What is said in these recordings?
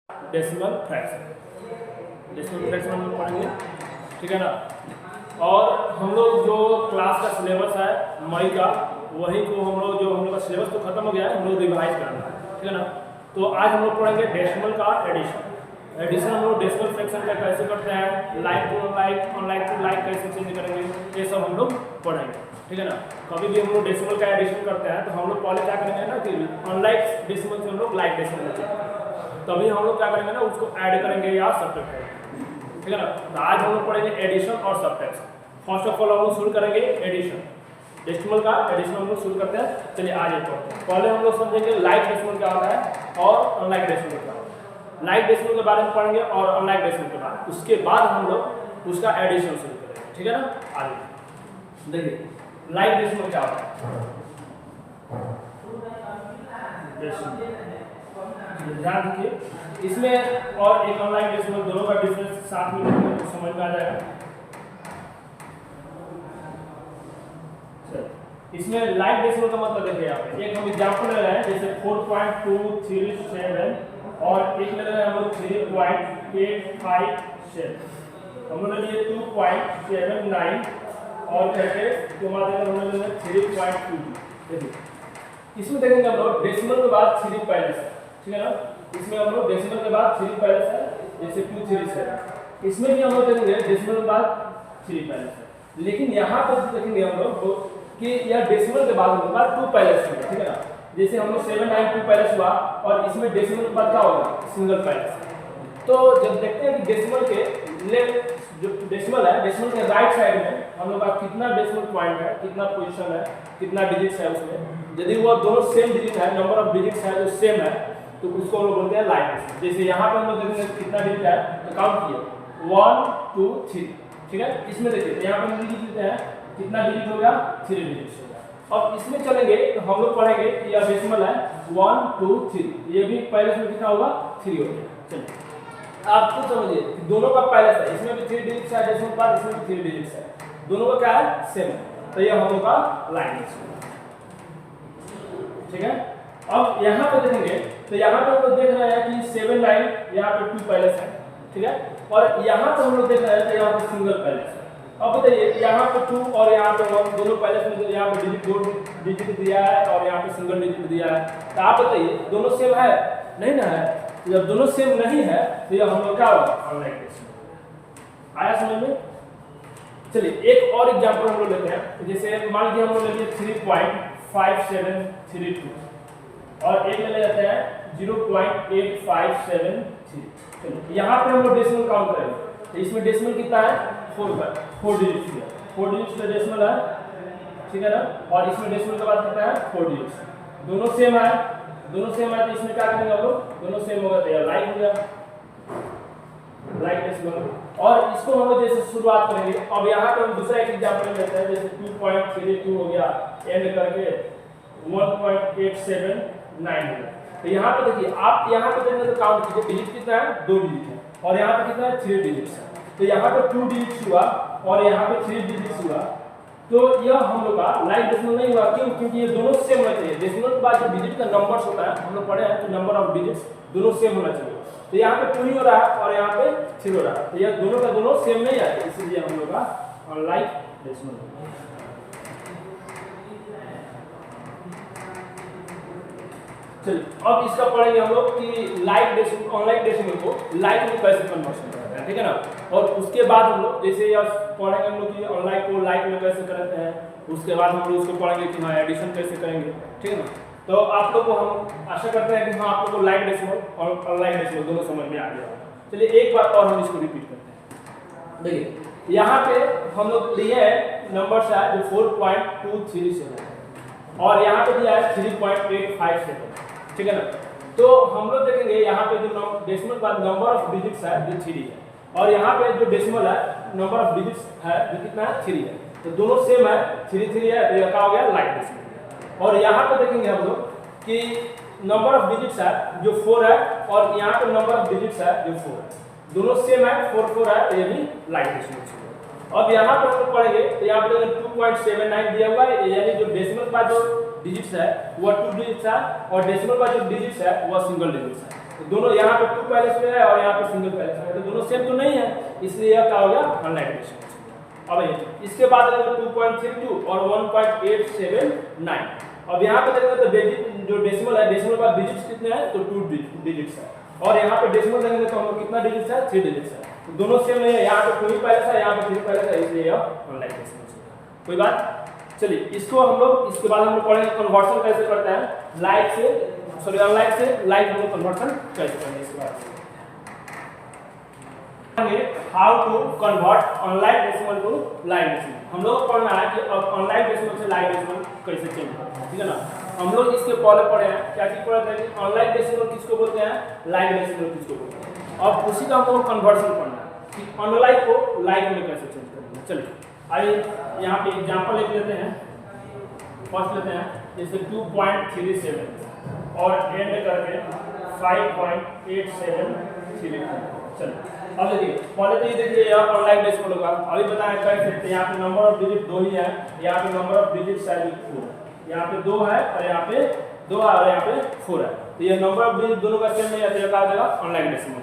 Decimal fraction. Decimal fraction हम लोग पढ़ेंगे, ठीक है ना। और हम लोग जो क्लास का सिलेबस है मई का, वही को हम लोग का सिलेबस तो खत्म हो गया है, हम लोग रिवाइज करना है, ठीक है ना। तो आज हम लोग पढ़ेंगे डेसिमल का एडिशन। एडिशन हम लोग डेसिमल फ्रैक्शन का कैसे करते हैं, लाइक टू लाइक कैसे चेंज करेंगे, ये सब हम लोग पढ़ेंगे, ठीक है ना। कभी भी हम लोग डेसिमल का एडिशन करते हैं तो हम लोग पहले क्या करेंगे ना कि अनलाइक डेसिमल से हम लोग लाइक डेसिमल में, तभी हम लोग क्या करेंगे ना उसको ऐड करेंगे या सब्ट्रैक्ट करेंगे, ठीक है ना। तो आज हम लोग पढ़ेंगे एडिशन और सब्ट्रैक्शन। फर्स्ट ऑफ ऑल हम लोग शुरू करेंगे एडिशन, डेसिमल का एडिशन हम लोग शुरू करते हैं। चलिए आज ये पढ़ते हैं। पहले हम लोग समझेंगे लाइक डेसिमल क्या होता है और अनलाइक डेसिमल क्या होता है। लाइक डेसिमल के बारे में पढ़ेंगे और अनलाइक डेसिमल के बारे में, उसके बाद हम लोग उसका एडिशन शुरू करेंगे, ठीक है ना। आगे देखिए लाइक डेसिमल क्या होता है। ध्यान रखिए इसमें और एक अनलाइक डेसिमल दोनों का डिफरेंस साथ में लिखेंगे तो समझ में आ जाएगा। इसमें लाइक डेसिमल का मतलब देखिए यहाँ पे एक हम एग्जांपल ले रहे हैं, जैसे 4.237 और एक ले रहे हैं हम लोग 3.857, हम लोग ले लिए 2.79 और कहते हम लोग ले 3.2। देखिए इसमें देखेंगे हम लोग डेसिमल के बाद 3 पहले से, ठीक है ना। इसमें हम लोग डेसिमल के बाद 3 पहले से, जैसे 237। इसमें भी हम लोग देखेंगे डेसिमल के बाद 3 पहले से, लेकिन यहाँ पर देखेंगे हम लोग कि यह डेसिमल के बाद होगा 2 पहले से, ठीक है ना। जैसे हम लोग 792 पहले हुआ और इसमें डेसिमल के बाद क्या होगा, सिंगल पहले से। तो जब देखते हैं कि डेसिमल के लेफ्ट जो डेसिमल है, डेसिमल के राइट साइड में हम लोग का कितना डेसिमल पॉइंट है, कितना पोजीशन है, कितना डिजिट्स है उसमें, यदि वो दोनों सेम डिजिट है, नंबर ऑफ डिजिट्स है जो सेम है, तो उसको हम लोग बोलते हैं लाइक डेसिमल। जैसे यहाँ पे हम लोग देखेंगे कितना डिजिट है तो काउंट किए 1 2 3, ठीक है। इसमें देखिए यहाँ पे डिजिट देते हैं, कितना डिजिट हो गया, 3 डिजिट हो गया। अब इसमें चलेंगे तो हम लोग पढ़ेंगे कि यह डेसिमल है 1 2 3, ये भी पहले से कितना होगा 3 हो गया। चलिए आप खुद समझिए कि दोनों का पहले से, इसमें भी 3 डिजिट्स है डेसिमल पार्ट, इसमें भी 3 डिजिट्स है, दोनों का क्या है सेम है, तो ये हम लोग का लाइक डेसिमल, ठीक है। अब यहाँ पे देखेंगे तो यहाँ पे हम लोग देख रहे हैं कि 7 यहाँ पे 2 पहले से, ठीक है। और यहाँ पे हम लोग देख रहे हैं तो यहाँ पे सिंगल पहले से। अब बताइए यहाँ पे 2 और यहाँ पे 1 दोनों पहले से, यहाँ पे डिजिट 2 डिजिट दिया है और यहाँ पे सिंगल डिजिट दिया है, तो आप बताइए दोनों सेम है नहीं ना है। तो जब दोनों सेम नहीं है तो यह हम लोग क्या होगा, अनलाइक डेसिमल। आया समझ में। चलिए एक और एग्जांपल हम लोग लेते हैं, जैसे मान लीजिए हम लोग लेते हैं 3.5732 और एक ले लेते हैं 0.8573। चलिए यहाँ पे हम लोग डेसिमल काउंट करेंगे, तो इसमें डेसिमल कितना है 4 डिजिट्स है, 4 डिजिट्स का डेसिमल है, ठीक है ना। और इसमें डेसिमल के बाद कितना है 4 डिजिट्स, दोनों सेम है, दोनों सेम है तो इसमें क्या करेंगे हम लोग, दोनों सेम होगा तो लाइक हो गया, लाइक डेसिमल। और इसको हम लोग जैसे शुरुआत करेंगे, अब यहाँ पे हम दूसरा एक एग्जांपल लेते हैं, जैसे 2.32 हो गया एंड करके 1.879 हो गया। तो यहाँ पे देखिए आप यहाँ पे देखने तो काउंट कीजिए, डिजिट कितना है 2 डिजिट है और यहाँ पे कितना है 3 डिजिट्स है, तो यहाँ पे 2 डिजिट्स हुआ और यहाँ पे 3 डिजिट्स हुआ, तो यह हम लोग का लाइक डेसिमल नहीं हुआ। क्यों? क्योंकि ये दोनों सेम होना चाहिए। डेसिमल के बाद जो डिजिट का नंबर्स होता है हम लोग पढ़े हैं तो नंबर ऑफ डिजिट्स दोनों सेम होना चाहिए, तो यहाँ पे 2 ही हो रहा है और यहाँ पे 3 हो रहा है, तो यह दोनों का दोनों सेम नहीं है, इसलिए हम लोग का अनलाइक डेसिमल। चलिए अब इसका पढ़ेंगे हम लोग कि लाइक डेसिमल अनलाइक डेसिमल को लाइक में कैसे कन्वर्शन करते हैं, ठीक है ना। और उसके बाद हम लोग जैसे यह पढ़ेंगे हम लोग कि अनलाइक को लाइक में कैसे करते हैं, उसके बाद हम लोग उसको पढ़ेंगे कि हाँ एडिशन कैसे करेंगे, ठीक है ना। तो आप लोग को हम आशा करते हैं कि हाँ आप लोग को लाइक डेसिमल और अनलाइक डेसिमल दोनों समझ में आ गया। चलिए एक बार और हम इसको रिपीट करते हैं। देखिए यहाँ पे हम लोग लिए हैं नंबर है जो 4.237 और यहाँ पे दिया है 3.857, ठीक है ना। तो हम लोग देखेंगे यहाँ पे जो डेसिमल बाद नंबर ऑफ डिजिट्स है जो 3 है और यहाँ पे जो डेसिमल है नंबर ऑफ डिजिट्स है जो कितना है 3 है, तो दोनों सेम है 3 3 है, तो यह क्या हो गया लाइक डेसिमल। और यहाँ पे देखेंगे हम लोग कि नंबर ऑफ डिजिट्स है जो 4 है और यहाँ पे नंबर ऑफ डिजिट्स है जो 4 है, दोनों सेम है 4 4 है, तो ये भी लाइक डेसिमल। अब यहाँ पे हम लोग पढ़ेंगे तो यहाँ पे 2.79 दिया हुआ है, यानी जो डेसिमल का जो डिजिट्स है वह 2 डिजिट्स है और डेसिमल का जो डिजिट्स है वह सिंगल डिजिट्स है। तो दोनों यहाँ पे 2 पहले से है और यहाँ पे सिंगल पहले से है, तो दोनों सेम तो नहीं है, इसलिए यह क्या हो गया अनलाइक डेसिमल। अब इसके बाद अगर 2.32 और 1.879, अब यहाँ पे देखेंगे तो जो डेसिमल है, डेसिमल का डिजिट्स कितने हैं, तो 2 डिजिट्स है, और यहाँ पे डेसिमल देखेंगे तो हम लोग कितना डिजिट्स है, 3 डिजिट्स है, तो दोनों सेम नहीं है, यहाँ पे 2 पहले से है, यहाँ पे 3 पहले से है, इसलिए यह अनलाइक डेसिमल है। कोई बात? चलिए इसको हम लोग इसके बाद हम लोग पढ़ेंगे कन्वर्शन कैसे करते हैं, लाइक से सॉरी अनलाइक से लाइक में कन्वर्शन कैसे करेंगे इसके बाद how to convert unlike decimal to like decimal. हम लोग को पढ़ना है कि अब अनलाइक डेसिमल से लाइक डेसिमल कैसे चेंज करते हैं, ठीक है ना। हम लोग इसके पहले पढ़े हैं, क्या चीज पढ़े थे कि अनलाइक डेसिमल किसको बोलते हैं, लाइक डेसिमल किसको बोलते हैं। अब उसी का हम लोग कन्वर्शन पढ़ना है कि अनलाइक को लाइक में कैसे चेंज करेंगे। चलिए आइए यहाँ पे एग्जांपल लिख लेते हैं, फर्स्ट लेते हैं जैसे 2.37 और एंड करके 5.873। चलिए अब देखिए पहले तो ये देखिए यह अनलाइक डेसिमल होगा, अभी बताया कैसे, यहाँ पे नंबर ऑफ डिजिट 2 ही है, यहाँ पे नंबर ऑफ डिजिट है 4, यहाँ पे 2 है और यहाँ पे 2 है और यहाँ पे 4 है, तो ये नंबर ऑफ डिजिट दोनों का सेम नहीं है, तो ये क्या हो जाएगा अनलाइक डेसिमल।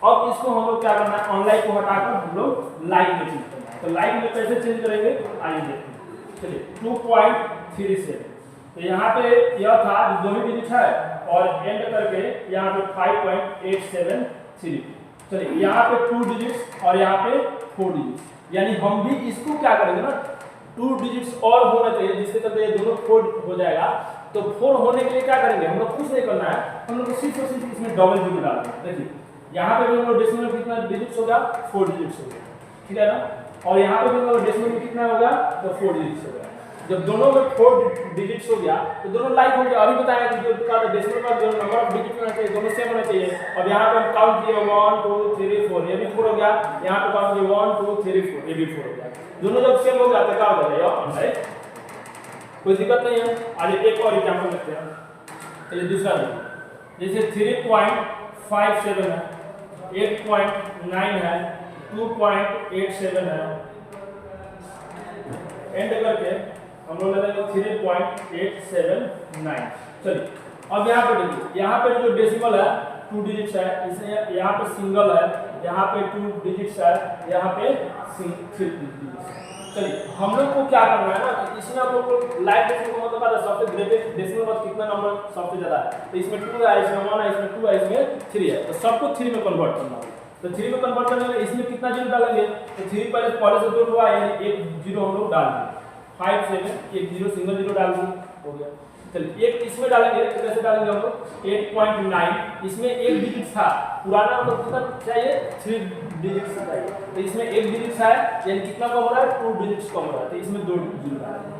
अब इसको हम लोग क्या करना है, अनलाइक को हटाकर हम लोग लाइक में चेंज करना है, तो लाइक में कैसे चेंज करेंगे आइए देखते हैं। चलिए 2.37, तो यहाँ पे यह था जो 2 ही डिजिट है और एंड करके यहाँ पे 5.873। चलिए यहाँ पे 2 डिजिट्स और यहाँ पे 4 डिजिट्स, यानी हम भी इसको क्या करेंगे ना 2 डिजिट्स और होना चाहिए, जिससे करके ये दोनों 4 हो जाएगा। तो 4 होने के लिए क्या करेंगे, हम लोग कुछ नहीं करना है, हम लोग सिर्फ और सिर्फ इसमें डबल जीरो डाल देंगे। देखिए यहाँ पे भी हम लोग डेसिमल में कितना डिजिट्स होगा, 4 डिजिट्स होगा, ठीक है ना, और यहाँ पे भी हम लोग डेसिमल में कितना होगा, तो 4 डिजिट्स होगा। जब दोनों में 4 डिजिट्स हो गया तो दोनों लाइक हो गया। अभी बताया कि जो का डेसिमल का जो नंबर ऑफ डिजिट होना चाहिए दोनों सेम होना चाहिए। अब यहाँ पे हम काउंट किए 1 2 3 4, ये भी 4 हो गया, यहाँ पे काउंट किए 1 2 3 4, ये भी 4 हो गया। दोनों जब सेम हो गया तो क्या हो जाएगा अनलाइक, कोई दिक्कत नहीं है। आगे एक और एग्जांपल लेते हैं, चलिए दूसरा देखिए, जैसे 3.57 है, 8.9 है, 2.87 है, एंड करके हम लोग लेंगे 3.879। चलिए अब यहाँ पे देखिए, यहाँ पे जो डेसिमल है 2 डिजिट्स है, इसमें यहाँ पे सिंगल है, यहाँ पे 2 डिजिट्स है, यहाँ पे 3 डिजिट्स। चलिए हम लोग को क्या करना है ना, इसमें हम लोग को लाइक डेसिमल का मतलब पता है, सबसे ग्रेटेस्ट डेसिमल में कितना नंबर सबसे ज्यादा है, तो इसमें 2 है, इसमें 1 है, इसमें 2 है, इसमें 3 है, तो सबको 3 में कन्वर्ट करना है। तो 3 में कन्वर्ट करने में इसमें कितना जीरो डालेंगे, तो 3 पहले से जोड़ हुआ, यानी एक जीरो हम लोग डाल देंगे, 5 7 एक जीरो सिंगल जीरो डाल देंगे, हो गया। चलिए एक इसमें डालेंगे, तो कैसे डालेंगे हम लोग 8.9, इसमें एक डिजिट था, पुराना हम लोग कितना चाहिए 3 डिजिट्स चाहिए, तो इसमें एक डिजिट है, यानी कितना कम हो रहा है 2 डिजिट्स कम हो रहा है, तो इसमें 2 जीरो डालेंगे।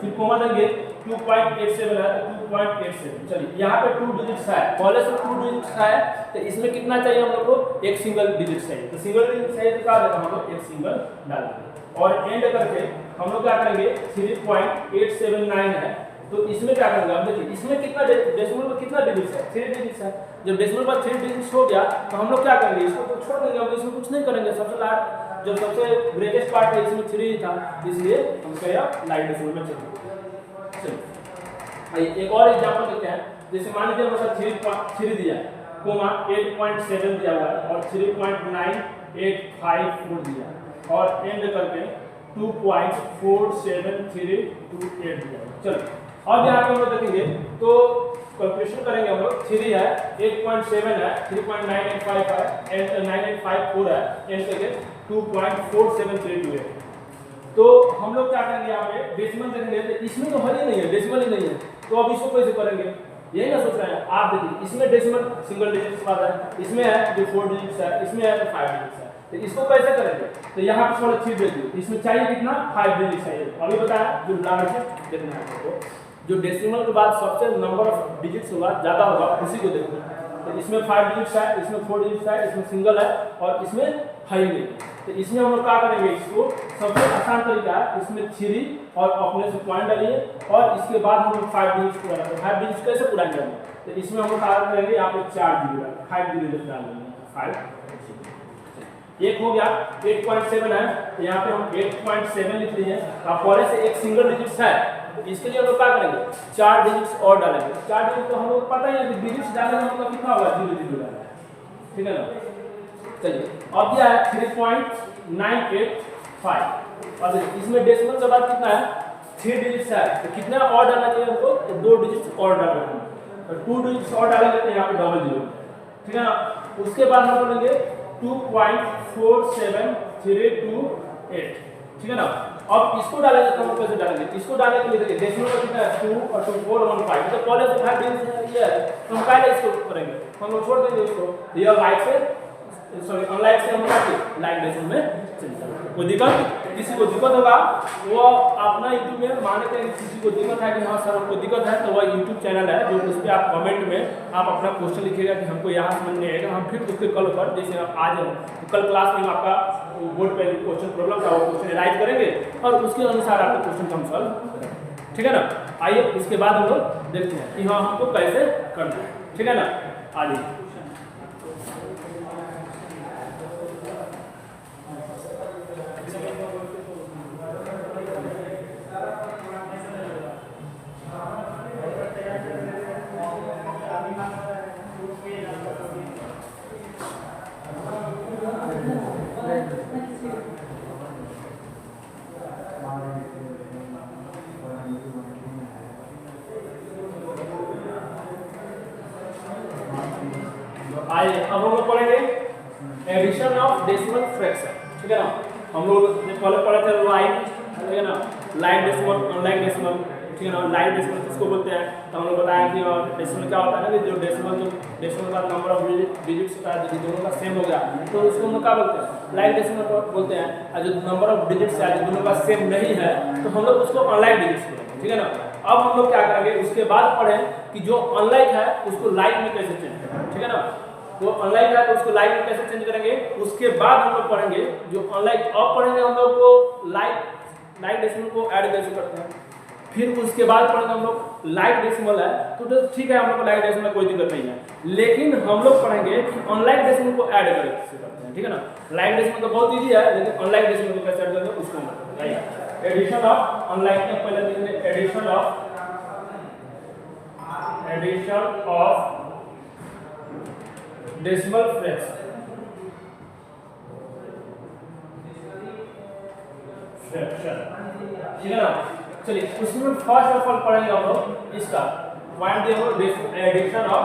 फिर कोमा देंगे 2.87 है, 2.87। चलिए यहाँ पे 2 डिजिट्स है, पहले से 2 डिजिट्स है, तो इसमें कितना चाहिए हम लोग को, एक सिंगल डिजिट चाहिए, तो सिंगल डिजिट चाहिए तो क्या देगा हम लोग एक सिंगल डालेंगे, और एंड करके हम लोग क्या करेंगे 3.879 है, तो इसमें क्या करेंगे, अब देखिए इसमें कितना डेसिमल में कितना डिजिट्स है, 3 डिजिट्स है। जब डेसिमल पर 3 डिजिट्स हो गया तो हम लोग क्या करेंगे, इसको तो छोड़ देंगे, हम इसमें कुछ नहीं करेंगे, सबसे लास्ट जो सबसे ग्रेटेस्ट पार्ट है इसमें 3 ही था, इसलिए हम कहें लाइक डेसिमल में चलेंगे। चलिए एक और एग्जांपल लेते हैं, जैसे मान लीजिए हमारा 3 दिया है, कोमा 8.7 दिया हुआ है और 3.9854 दिया और एंड करके 2.47328 दिया। चलो अब यहाँ पे हम लोग देखेंगे तो कैलकुलेशन करेंगे हम लोग, 3 है, 8.7 है, 3.985 है, एंड 9854 है, एंड करके 2.47328। तो हम लोग क्या करेंगे, यहाँ पे डेसिमल देखेंगे, तो इसमें तो हर ही नहीं है, डेसिमल ही नहीं है, तो अब इसको कैसे करेंगे, यही ना सोच रहे हैं आप। देखिए इसमें डेसिमल सिंगल डिजिट का है, इसमें है जो 4 डिजिट्स है, इसमें है तो 5 डिजिट्स है, तो इसको कैसे करेंगे, तो यहाँ पे थोड़ा 3 दे दीजिए, इसमें चाहिए कितना 5 डिजिट चाहिए। अभी बताया जो लार्ज देखना है आपको, जो डेसिमल के बाद सबसे नंबर ऑफ डिजिट्स होगा ज्यादा होगा उसी को देखना है। तो इसमें 5 डिजिट्स है, इसमें 4 डिजिट्स है, इसमें सिंगल है और इसमें है ही नहीं, तो इसमें हम लोग क्या करेंगे, इसको सबसे आसान तरीका है, इसमें 3 और अपने से पॉइंट डालिए और इसके बाद हम लोग 5 डिजिट्स पूरा करेंगे। 5 डिजिट्स कैसे पूरा करेंगे, तो इसमें हम लोग क्या करेंगे, यहाँ पे 4 जीरो 5 जीरो डाल देंगे, 5 एक हो गया। 8.7 है, यहाँ पे हम 8.7 लिख लिए हैं, अब पहले से एक सिंगल डिजिट्स है इसके लिए हम लोग क्या करेंगे 4 डिजिट्स और डालेंगे। 4 डिजिट तो हम लोग पता ही है कि डिजिट्स डालने में मतलब कितना होगा 0 0 डालना है, ठीक है ना। चलिए अब दिया है 3.985 और इसमें डेसिमल के बाद कितना है 3 डिजिट्स है, तो कितना और डालना चाहिए हमको, तो 2 डिजिट्स और डालना है, तो 2 डिजिट्स और डालेंगे तो यहाँ पे डबल 0, ठीक है ना। उसके बाद हम बोलेंगे 2.47328, ठीक है ना। अब इसको डालेंगे तो हम कैसे डालेंगे, इसको डालने के लिए देखिए डेसिमल का कितना है 2 और 2 4 1 5, तो पहले से 5 डिजिट ये है तो हम पहले इसको करेंगे, हम लोग छोड़ देंगे इसको, ये लाइक से सॉरी अनलाइक से हम लाइक डेसिमल में चलता है। कोई दिक्कत, किसी को दिक्कत होगा वो अपना यूट्यूब में मान लेते हैं, किसी को दिक्कत है कि हाँ सर हमको दिक्कत है, तो वह यूट्यूब चैनल है जो उस पर आप कमेंट में आप अपना क्वेश्चन लिखिएगा कि हमको यहाँ समझ नहीं आएगा, हम फिर उसके कल पर जैसे आप आज तो कल क्लास में आपका बोर्ड पे क्वेश्चन प्रॉब्लम था वो क्वेश्चन एनालाइज करेंगे और उसके अनुसार आपके क्वेश्चन हम सॉल्व करेंगे, ठीक है ना। आइए इसके बाद हम लोग देखते हैं कि हाँ हमको कैसे करना है, ठीक है ना। आइए अब हम लोग पढ़ेंगे एडिशन ऑफ डेसिमल फ्रैक्शन, ठीक है ना। हम लोग पहले पढ़े थे लाइक, ठीक है ना, लाइक डेसिमल अनलाइक डेसिमल, ठीक है ना। लाइक डेसिमल किसको बोलते हैं, तो हम लोग बताया कि डेसिमल क्या होता है ना कि जो डेसिमल का नंबर ऑफ डिजिट्स होता है यदि दोनों का सेम हो गया तो उसको हम लोग क्या बोलते हैं लाइक डेसिमल बोलते हैं, और जो नंबर ऑफ डिजिट्स है जो दोनों का सेम नहीं है तो हम लोग उसको अनलाइक डिजिट्स बोलते हैं, ठीक है ना। अब हम लोग क्या करेंगे उसके बाद पढ़ें कि जो अनलाइक है उसको लाइक में कैसे चेंज करें, ठीक है ना। तो अनलाइक है तो उसको लाइक में कैसे चेंज करेंगे, उसके बाद हम लोग पढ़ेंगे जो अनलाइक। अब पढ़ेंगे हम लोग को लाइक डेसिमल को ऐड कैसे करते हैं, फिर उसके बाद पढ़ेंगे हम लोग लाइक डेसिमल है तो ठीक है हम लोग को लाइक डेसिमल में कोई दिक्कत नहीं है, लेकिन हम लोग पढ़ेंगे कि अनलाइक डेसिमल को ऐड कैसे करते हैं, ठीक है ना। लाइक डेसिमल तो बहुत इजी है, लेकिन अनलाइक डेसिमल को कैसे ऐड करते हैं उसको हम बताएंगे। एडिशन ऑफ अनलाइक में पहले देखेंगे एडिशन ऑफ डेसिमल फ्रैक्शन, ठीक है ना। चलिए उसमें फर्स्ट ऑफ ऑल पढ़ेंगे हम लोग इसका पॉइंट दिया हुआ एडिशन ऑफ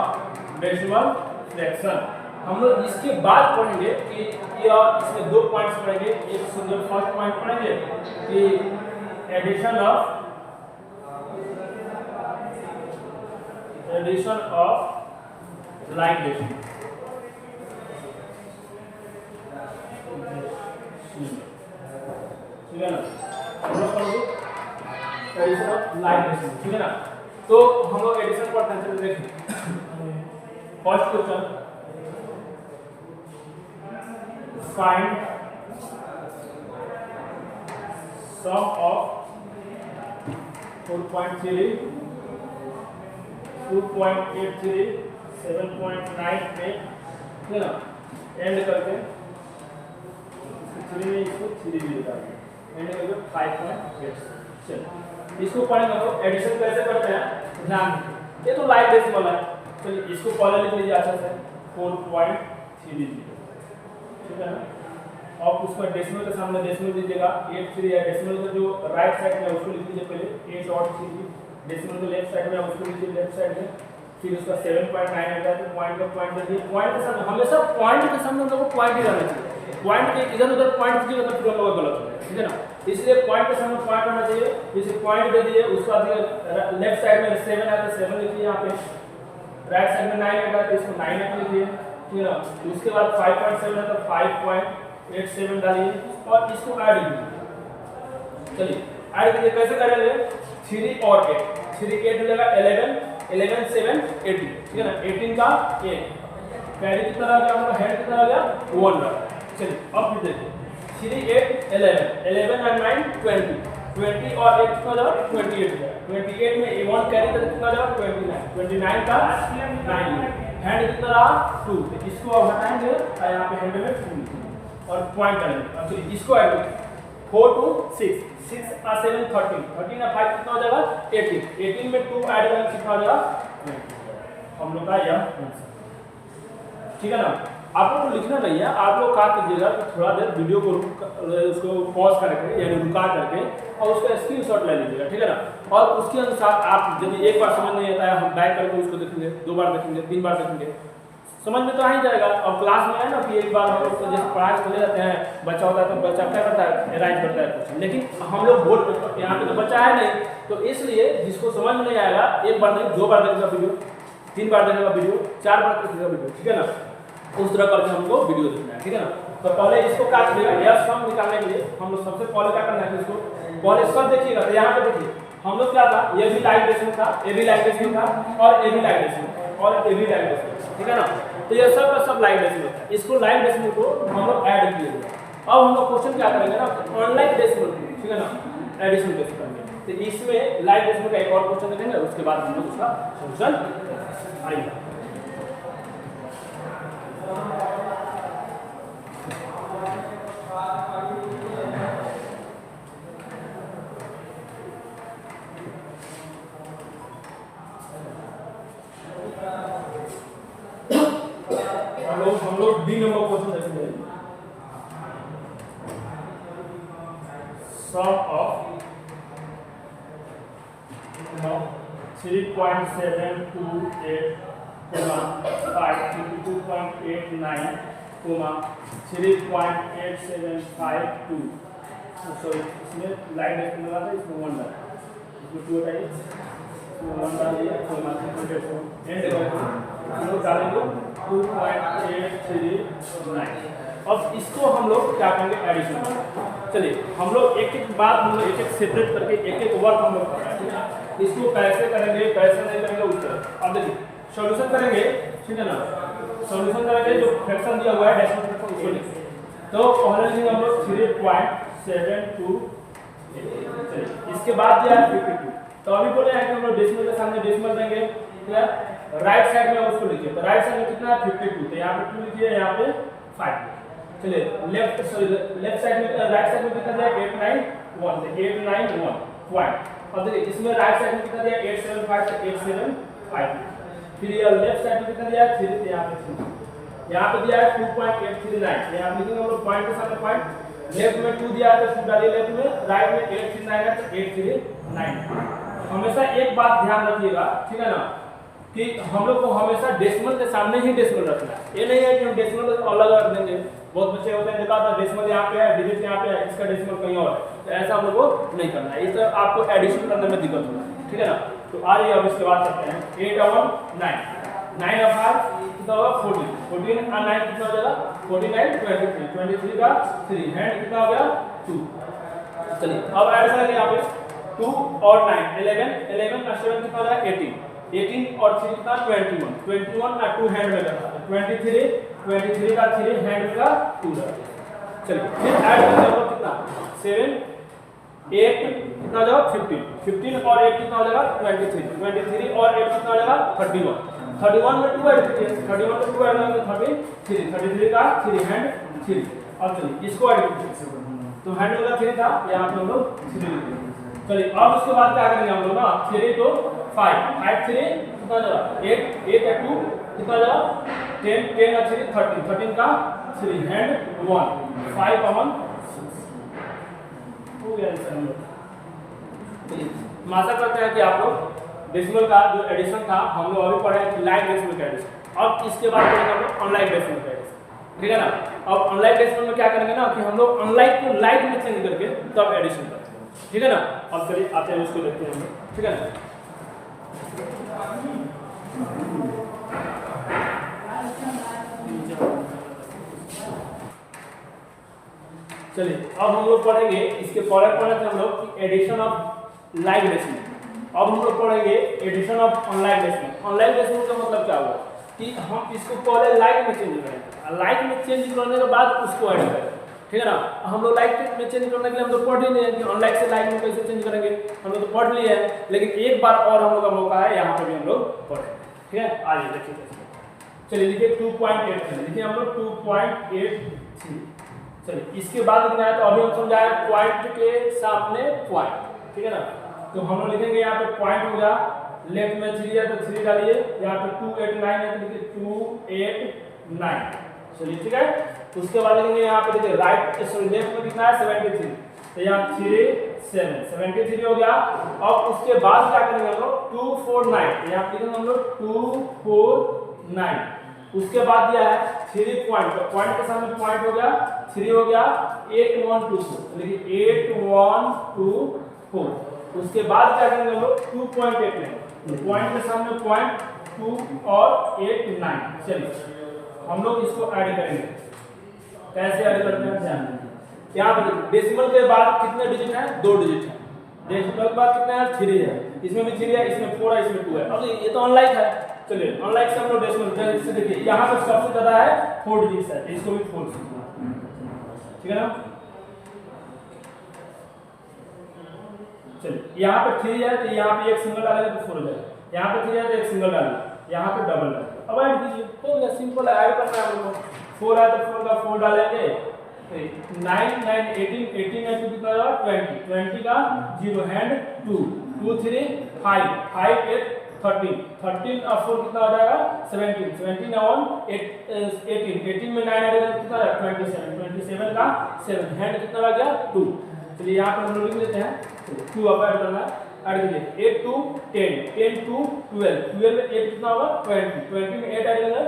डेसिमल फ्रैक्शन। हम लोग इसके बाद पढ़ेंगे कि इसमें 2 पॉइंट्स पढ़ेंगे, एक सिंगल फर्स्ट पॉइंट पढ़ेंगे कि एडिशन ऑफ लाइक डेसिमल, ठीक है ना। हम लोग पढ़ेंगे एडिशन ऑफ लाइक डेसिमल, ठीक है ना। तो हम लोग एडिशन पढ़ते हैं, चलिए देखिए first question find sum of 4.3 2.83 7.98, ठीक है ना। एंड करके 3 में इसको 3 भी डाल दें, एंड करके 5.8। चलिए इसको पढ़ेंगे तो एडिशन कैसे करते हैं ध्यान, ये तो लाइक डेसिमल है। चलिए इसको पहले लिख लीजिए अच्छा से 4.30, ठीक है ना। और उसका डेसिमल के सामने डेसिमल दीजिएगा 83 है, डेसिमल का जो राइट साइड में उसको लिख लीजिए पहले 8 और 3, डेसिमल के लेफ्ट साइड में उसको लिखिए लेफ्ट साइड में, फिर उसका 7.9 आता है तो पॉइंट का पॉइंट दीजिए। पॉइंट के सामने हमेशा पॉइंट के सामने हम लोग को पॉइंट ही रहना चाहिए, पॉइंट के इधर उधर पॉइंट दीजिएगा तो फिर हम लोग गलत हो जाएगा, ठीक है ना। इसलिए पॉइंट के सामने पॉइंट रहना चाहिए, जैसे पॉइंट दे दिए उसका लेफ्ट साइड में 7 है तो 7 लिखिए यहाँ पे, राइट साइड में 9 है तो इसको 9 लिखिए, ठीक है ना। उसके बाद 5.7 है तो 5.87 डालिए और इसको ऐड कीजिए। चलिए ऐड कीजिए, कैसे करेंगे 3 और 8, 3 8 हो जाएगा 11 11 7 18, ठीक है ना। 18 का 8 कैरी कितना आ गया हमारा, हेड कितना आ गया 1 रहा। चलिए अब फिर देखिए 3 8 11 11 और 9 20 20 और 8 कितना आ जाएगा 28 हो जाएगा। 28 में 1 कैरी तो कितना आ जाएगा 29 29 का 9 हैंड कितना रहा 2, तो इसको अब हटाएंगे और यहाँ पे हैंड में 2 और पॉइंट करेंगे। अब चलिए इसको ऐड 4 to 6, 6 और 7 13, 13 और 5 कितना हो जाएगा 18, 18 में 2 ऐड करेंगे कितना हो जाएगा, हम लोग का यह आंसर। ठीक है ना। आप लोग को लिखना नहीं है, आप लोग क्या कीजिएगा कि थोड़ा देर वीडियो को उसको पॉज करके यानी रुका करके और उसका स्क्रीनशॉट ले लीजिएगा, ठीक है ना। और उसके अनुसार आप यदि एक बार समझ नहीं आता है, हम बैक करके उसको देखेंगे, 2 बार देखेंगे, 3 बार देखेंगे, समझ में तो आ ही जाएगा। और क्लास में है ना कि एक बार हम लोग जैसे पढ़ाई चले जाते हैं, बच्चा होता है तो बच्चा क्या करता है, राइट करता है कुछ, लेकिन हम लोग बोर्ड पे यहाँ पे तो बच्चा है नहीं, तो इसलिए जिसको समझ में नहीं आएगा एक बार नहीं 2 बार देखेगा वीडियो, 3 बार देखेगा वीडियो, 4 बार देखेगा वीडियो, ठीक है ना। उस तरह करके हमको वीडियो देखना है, ठीक है ना। तो पहले इसको क्या करिएगा, यह सम निकालने के लिए हम लोग सबसे पहले क्या करना है, इसको पहले सब देखिएगा। तो यहाँ पे देखिए हम लोग क्या था, ये भी लाइक डेसिमल था, ये भी लाइक डेसिमल था और ये भी लाइक डेसिमल और ये भी लाइक डेसिमल, ठीक है ना। तो ये सब का सब लाइक डेसिमल था, इसको लाइक डेसिमल को हम लोग ऐड किए। अब हम लोग क्वेश्चन क्या करेंगे ना, ऑनलाइन डेसिमल, ठीक है ना, एडिशन कैसे करेंगे। तो इसमें लाइक डेसिमल का एक और क्वेश्चन देखेंगे, उसके बाद हम लोग उसका सॉल्यूशन आएगा। हम लोग बी नंबर क्वेश्चन देखेंगे। सम ऑफ 3.728, 522.89, 3.8752। सॉरी, इसमें लाइन डेसिमल वाला है, इसमें 1 डाला, इसमें 2 डालिए, इसमें 1 डालिए, एंड हम लोग डालेंगे 2.839। अब इसको हम लोग क्या करेंगे, एडिशन। चलिए हम लोग एक एक बात हम लोग एक एक सेपरेट करके एक एक वर्क हम लोग करेंगे। इसको कैसे करेंगे, कैसे नहीं करेंगे उस तरह। अब देखिए सॉल्यूशन करेंगे, ठीक है ना। सॉल्यूशन करेंगे, जो फ्रैक्शन दिया हुआ है डेसिमल फ्रैक्शन उसको लिखेंगे। तो पहले लिखेंगे हम लोग 3.72। चलिए इसके बाद दिया है 52। तो अभी बोले हैं कि हम लोग डेसिमल के सामने डेसिमल देंगे, ठीक है। राइट साइड में उसको लिखिए, तो राइट साइड में कितना है 52, तो यहाँ पे 2 लिखिए, यहाँ पे 5। चलिए लेफ्ट साइड में, राइट साइड में कितना दिया 891, तो 891 पॉइंट। अब देखिए इसमें राइट साइड में कितना दिया 875, तो 875। फिर ये लेफ्ट साइड में कितना दिया 3, तो यहाँ पे 3, यहाँ पे दिया है 2.839, यहाँ पे लिखेंगे हम लोग पॉइंट के साथ पॉइंट। लेफ्ट में 2 दिया है तो 2 डालिए लेफ्ट में, राइट में 839 है तो 839। हमेशा एक बात ध्यान रखिएगा, ठीक है ना, कि हम लोग को हमेशा डेसिमल के सामने ही डेसिमल रखना है। ये नहीं है कि हम डेसिमल अलग रख देंगे। बहुत बच्चे होते हैं देखा था डेसिमल यहाँ पे है, डिजिट यहाँ पे है, इसका डेसिमल कहीं और है, तो ऐसा हम लोग को नहीं करना है। इस आपको एडिशन करने में दिक्कत होगा, ठीक है ना। तो आइए अब इसके बाद करते हैं 8 और 9, 9 और 5 कितना होगा 14, 14 और 9 कितना हो जाएगा 49, 23, 23 का 3 हैंड कितना हो गया 2। चलिए अब ऐड करेंगे यहाँ पे 2 और 9 11, 11 और 7 कितना हो जाएगा 18, 18 और 3 कितना 21, 21 का 2 हैंड में लगा 23, 23 का 3 हैंड का 2 लगा। चलिए फिर ऐड करेंगे हम लोग कितना 7, 8 कितना हो जाएगा 15, 15 और 8 कितना हो जाएगा 23, 23 और 8 कितना हो जाएगा 31, 31 में 2 ऐड कीजिए, 31 में 2 ऐड करेंगे 33, 33 का 3 हैंड 3। अब चलिए इसको ऐड कीजिए, तो हैंड में 3 था, यहाँ पे हम लोग 3 लिखेंगे। चलिए अब उसके बाद क्या करेंगे हम लोग ना 3 to 5, 5 3 कितना जाएगा 8, 8 या 2 कितना जाएगा 10, 10 और 3 13, 13 का 3 हैंड 1, 5 और 1 6 हो गया आंसर हम लोग। चलिए हम आशा करते हैं कि आप लोग डेसिमल का जो एडिशन था हम लोग अभी पढ़े लाइक डेसिमल का एडिशन, अब इसके बाद पढ़ेंगे हम लोग ऑनलाइन डेसिमल का एडिशन, ठीक है ना। अब ऑनलाइन डेसिमल में क्या करेंगे ना कि हम लोग ऑनलाइन को लाइक में चेंज करके तब एडिशन करते हैं, ठीक है ना। अब चलिए आते हैं उसको देखते हैं, ठीक है ना। चलिए अब हम लोग पढ़ेंगे इसके पहले पढ़े थे हम लोग एडिशन ऑफ लाइक डेसिमल। अब हम लोग पढ़ेंगे addition of unlike decimal. Unlike decimal का मतलब क्या हुआ कि हम इसको पहले लाइक में चेंज करेंगे, लाइक में चेंज करने के बाद उसको ऐड करेंगे, ठीक है ना। हम लोग लाइक में चेंज करने के लिए हम तो पढ़ ही नहीं है कि ऑनलाइन से लाइक में कैसे चेंज करेंगे, हम लोग तो पढ़ लिए हैं, लेकिन एक बार और हम लोग का मौका है, यहाँ पर भी हम लोग पढ़ेंगे, ठीक है। आइए देखिए, चलिए लिखिए 2.83, लिखिए हम लोग 2.83, चलिए इसके बाद लिखना है, तो अभी हम समझाए पॉइंट के सामने पॉइंट, ठीक है ना। तो हम लोग लिखेंगे यहाँ पे पॉइंट होगा, लेफ्ट में 3 है तो 3 डालिए, यहाँ पे 2 8 9 है तो लिखिए 2 8 9। चलिए ठीक है, उसके बाद लिखेंगे यहाँ पे देखिए राइट सॉरी लेफ्ट में कितना है 73, तो यहाँ 3 7 73 हो गया। अब उसके बाद क्या करेंगे हम लोग 2 4 9, तो यहाँ पे लिखेंगे हम लोग 2 4 9। उसके बाद दिया है 3 पॉइंट, तो पॉइंट के सामने पॉइंट हो गया 3 हो गया 8 1 2 4, देखिए 8 1 2 4। उसके बाद क्या करेंगे हम लोग 2.89, पॉइंट के सामने पॉइंट 2 और 8 9। चलिए हम लोग इसको ऐड करेंगे, कैसे ऐड करते हैं ध्यान दीजिए। यहाँ पर डेसिमल के बाद कितने डिजिट है 2 डिजिट है, डेसिमल के बाद कितना है 3 है, इसमें भी 3 है, इसमें 4 है, इसमें 2 है। अब ये तो अनलाइक है, चलिए अनलाइक से हम लोग डेसिमल से देखिए यहाँ पर सबसे ज्यादा है 4 डिजिट है, इसको भी 4 ठीक है ना। चलिए यहाँ पे 3 है तो यहाँ पे एक सिंगल डालेंगे तो 4 हो जाएगा, यहाँ पे 3 है तो एक सिंगल डालेंगे, यहाँ पे डबल डालेंगे। अब ऐड कीजिए, हो गया सिंपल, ऐड करना है हम लोग। 4 है तो 4 का 4 डालेंगे, 9 9 18 18 है तो कितना होगा 20 20 का 0 हैंड 2 2 3 5 5 8 13 13 और 4 कितना हो जाएगा 17 17 और 18 18 में 9 ऐड करेंगे कितना है 27 27 का 7 हैंड कितना आ गया 2। चलिए यहाँ पर हम लोग लिख लेते हैं 2 अब ऐड करना है, ऐड कीजिए 8 2 10 10 2 12 12 में 8 कितना होगा 20 20 में 8 ऐड करेंगे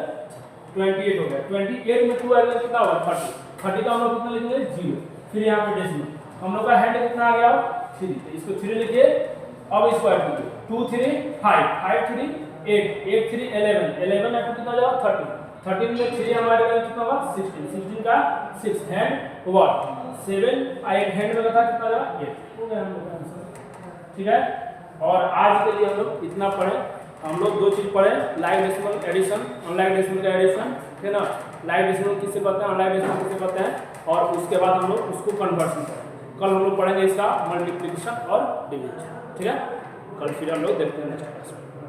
28 हो गया, 28 में 2 ऐड करेंगे कितना होगा 30 30 का हम लोग कितना लिखेंगे 0। फिर यहाँ पे डेसिमल हम लोग का हैंड कितना आ गया 3, तो इसको 3 लिखिए। अब इसको ऐड कीजिए 2 3 5 5 3 8 8 3 11 11 ऐड कितना हो जाएगा 30 13 में 3 हम ऐड करेंगे कितना होगा 16 16 का 6 हैंड 1 7 8 हैंड में था कितना आ जाएगा 8 हो गया हम लोग का आंसर, ठीक है। और आज के लिए हम लोग इतना पढ़े, हम लोग 2 चीज पढ़े, like decimal addition, unlike decimal का एडिशन, ठीक है ना। लाइव डेसिमल किससे पढ़ते हैं, ऑनलाइन डेसिमल किससे पढ़ते हैं, और उसके बाद हम लोग उसको कन्वर्शन करेंगे। कल हम लोग पढ़ेंगे इसका मल्टीप्लिकेशन और डिवीजन, ठीक है। कल फिर हम लोग देखते हैं नेक्स्ट क्लास में।